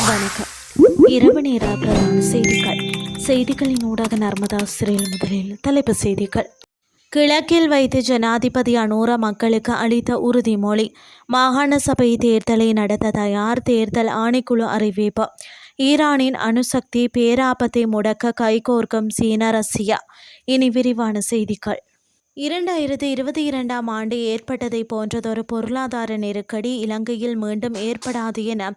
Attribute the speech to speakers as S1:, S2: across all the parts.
S1: வணக்கம். இரவு நேர பிரதான செய்திகளின் ஊடாக நர்மதா சிறையில் முதலில் தலைப்புச் செய்திகள். கிழக்கில் வைத்து ஜனாதிபதி அனூர மக்களுக்கு அளித்த உறுதிமொழி. மாகாண சபை தேர்தலை நடத்த தயார், தேர்தல் ஆணைக்குழு அறிவிப்பு. ஈரானின் அணுசக்தி பேராபத்தை முடக்க கைகோர்க்கும் சீனா, ரஷ்யா. இனி விரிவான செய்திகள். 2022ஆம் ஆண்டு ஏற்பட்டதை போன்றதொரு பொருளாதார நெருக்கடி இலங்கையில் மீண்டும் ஏற்படாது என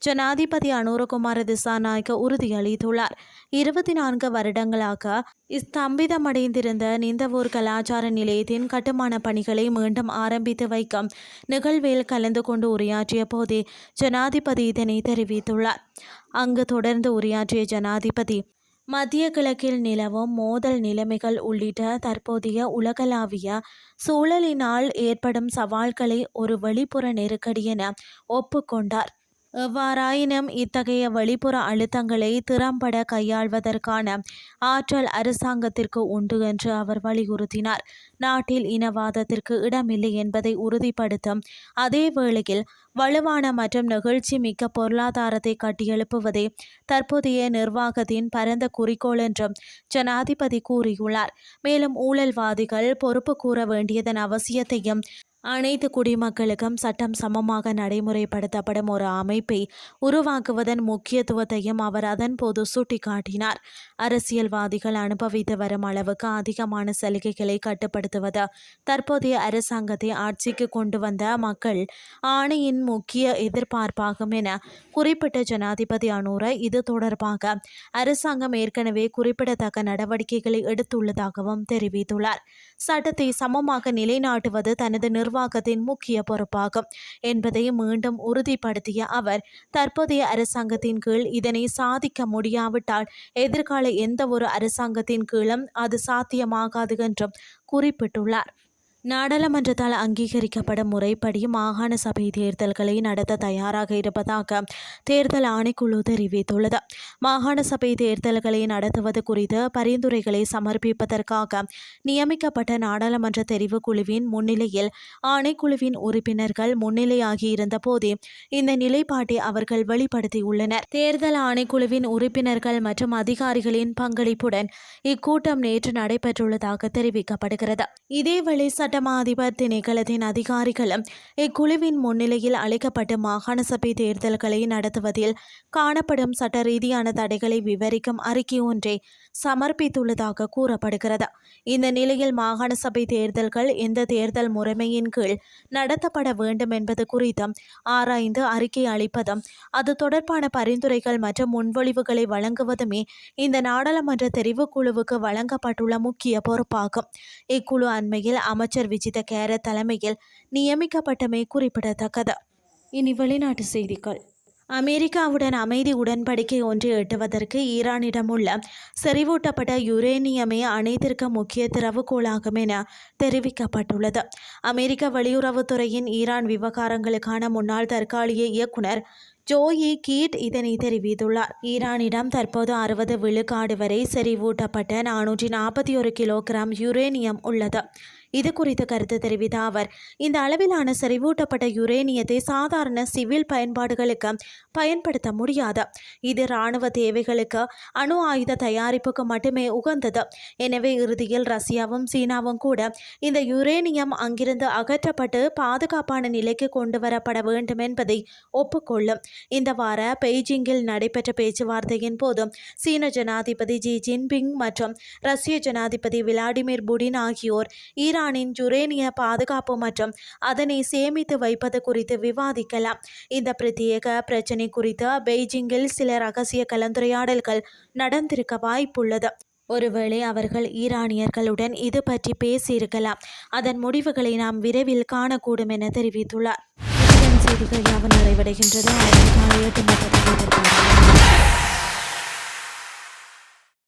S1: ஜனாதிபதி அனுரகுமார திசாநாயக்க உறுதியளித்துள்ளார். 24 வருடங்களாக ஸ்தம்பிதமடைந்திருந்த நிந்தவூர் கலாச்சார நிலையத்தின் கட்டுமான பணிகளை மீண்டும் ஆரம்பித்து வைக்கும் நிகழ்வில் கலந்து கொண்டு உரையாற்றிய போதே ஜனாதிபதி இதனை தெரிவித்துள்ளார். அங்கு தொடர்ந்து உரையாற்றிய ஜனாதிபதி, மத்திய கிழக்கில் நிலவும் மோதல் நிலைமைகள் உள்ளிட்ட தற்போதைய உலகளாவிய சூழலினால் ஏற்படும் சவால்களை ஒரு வெளிப்புற நெருக்கடி என ஒப்புக்கொண்டார். எவ்வாறாயினும் இத்தகைய வெளிப்புற அழுத்தங்களை திறம்பட கையாள்வதற்கான ஆற்றல் அரசாங்கத்திற்கு உண்டு என்று அவர் வலியுறுத்தினார். நாட்டில் இனவாதத்திற்கு இடமில்லை என்பதை உறுதிப்படுத்தும் அதே வேளையில் வலுவான மற்றும் நெகிழ்ச்சி மிக்க பொருளாதாரத்தை கட்டியெழுப்புவதே தற்போதைய நிர்வாகத்தின் பரந்த குறிக்கோள் என்றும் ஜனாதிபதி கூறியுள்ளார். மேலும் ஊழல்வாதிகள் பொறுப்பு கூற வேண்டியதன் அவசியத்தையும், அனைத்து குடிமக்களுக்கும் சட்டம் சமமாக நடைமுறைப்படுத்தப்படும் ஒரு அமைப்பை உருவாக்குவதன் முக்கியத்துவத்தையும் அவர் அதன்போது சுட்டிக்காட்டினார். அரசியல்வாதிகள் அனுபவித்து வரும் அளவுக்கு அதிகமான சலுகைகளை கட்டுப்படுத்துவது தற்போதைய அரசாங்கத்தை ஆட்சிக்கு கொண்டு வந்த மக்கள் ஆணையின் முக்கிய எதிர்பார்ப்பாகும் என குறிப்பிட்ட ஜனாதிபதி அனுர, இது தொடர்பாக அரசாங்கம் ஏற்கனவே குறிப்பிடத்தக்க நடவடிக்கைகளை எடுத்துள்ளதாகவும் தெரிவித்துள்ளார். சட்டத்தை சமமாக நிலைநாட்டுவது தனது நிர்வாகத்தின் முக்கிய பொறுப்பாகும் என்பதை மீண்டும் உறுதிப்படுத்திய அவர், தற்போதைய அரசாங்கத்தின் கீழ் இதனை சாதிக்க முடியாவிட்டால் எதிர்கால எந்த ஒரு அரசாங்கத்தின் கீழும் அது சாத்தியமாகாது என்றும் குறிப்பிட்டுள்ளார். நாடாளுமன்றத்தால் அங்கீகரிக்கப்படும் முறைப்படி மாகாண சபை தேர்தல்களை நடத்த தயாராக இருப்பதாக தேர்தல் ஆணைக்குழு தெரிவித்துள்ளது. மாகாண சபை தேர்தல்களை நடத்துவது குறித்து பரிந்துரைகளை சமர்ப்பிப்பதற்காக நியமிக்கப்பட்ட நாடாளுமன்ற தெரிவுக்குழுவின் முன்னிலையில் ஆணைக்குழுவின் உறுப்பினர்கள் முன்னிலையாகியிருந்த போதே இந்த நிலைப்பாட்டை அவர்கள் வெளிப்படுத்தியுள்ளனர். தேர்தல் ஆணைக்குழுவின் உறுப்பினர்கள் மற்றும் அதிகாரிகளின் பங்களிப்புடன் இக்கூட்டம் நேற்று நடைபெற்றுள்ளதாக தெரிவிக்கப்படுகிறது. இதேவேளை சட்டமா அதிபர் திணைக்களத்தின் அதிகாரிகளும் இக்குழுவின் முன்னிலையில் அழைக்கப்பட்டு மாகாண சபை தேர்தல்களை நடத்துவதில் காணப்படும் சட்ட ரீதியான தடைகளை விவரிக்கும் அறிக்கை ஒன்றை சமர்ப்பித்துள்ளதாக கூறப்படுகிறது. இந்த நிலையில் மாகாண சபை தேர்தல்கள் எந்த தேர்தல் முறைமையின் கீழ் நடத்தப்பட வேண்டும் என்பது குறித்தும் ஆராய்ந்து அறிக்கை அளிப்பதும், அது தொடர்பான பரிந்துரைகள் மற்றும் முன்மொழிவுகளை வழங்குவதுமே இந்த நாடாளுமன்ற தெரிவுக்குழுவுக்கு வழங்கப்பட்டுள்ள முக்கிய பொறுப்பாகும். இக்குழு அண்மையில் அமைச்சர் விஜித கேரத் தலைமையில் நியமிக்கப்பட்டமை குறிப்பிடத்தக்கது. இனி வெளிநாட்டு செய்திகள். அமெரிக்காவுடன் அமைதி உடன்படிக்கை ஒன்றை எட்டுவதற்கு ஈரானிடம் உள்ள செறிவூட்டப்பட்ட யுரேனியமே அனைத்திற்கும் முக்கிய திறவுகோலாகும் என தெரிவிக்கப்பட்டுள்ளது. அமெரிக்க வெளியுறவுத்துறையின் ஈரான் விவகாரங்களுக்கான முன்னாள் தற்காலிக இயக்குனர் ஜோயி கீட் இதனை தெரிவித்துள்ளார். ஈரானிடம் தற்போது 60 விழுக்காடு வரை செறிவூட்டப்பட்ட 441 கிலோகிராம் யுரேனியம் உள்ளது. இது குறித்து கருத்து தெரிவித்த அவர், இந்த அளவிலான செறிவூட்டப்பட்ட யுரேனியத்தை சாதாரண சிவில் பயன்பாடுகளுக்கு பயன்படுத்த முடியாது. இது இராணுவ தேவைகளுக்கு, அணு ஆயுத தயாரிப்புக்கு மட்டுமே உகந்தது. எனவே இறுதியில் ரஷ்யாவும் சீனாவும் கூட இந்த யுரேனியம் அங்கிருந்து அகற்றப்பட்டு பாதுகாப்பான நிலைக்கு கொண்டு வரப்பட வேண்டும் என்பதை ஒப்புக்கொள்ளும். இந்த வார பெய்ஜிங்கில் நடைபெற்ற பேச்சுவார்த்தையின் போது சீன ஜனாதிபதி ஜி ஜின்பிங் மற்றும் ரஷ்ய ஜனாதிபதி விளாடிமிர் புடின் ஆகியோர் ஈரானின் யுரேனிய பாதுகாப்பு மற்றும் அதனை சேமித்து வைப்பது குறித்து விவாதிக்கலாம். இந்த பிரத்யேக பிரச்சினை குறித்து பெய்ஜிங்கில் சில ரகசிய கலந்துரையாடல்கள் நடந்திருக்க வாய்ப்புள்ளது. ஒருவேளை அவர்கள் ஈரானியர்களுடன் இது பற்றி பேசியிருக்கலாம். அதன் முடிவுகளை நாம் விரைவில் காணக்கூடும் என தெரிவித்துள்ளார். செய்திகள் யாவும் நிறைவடைகின்றது.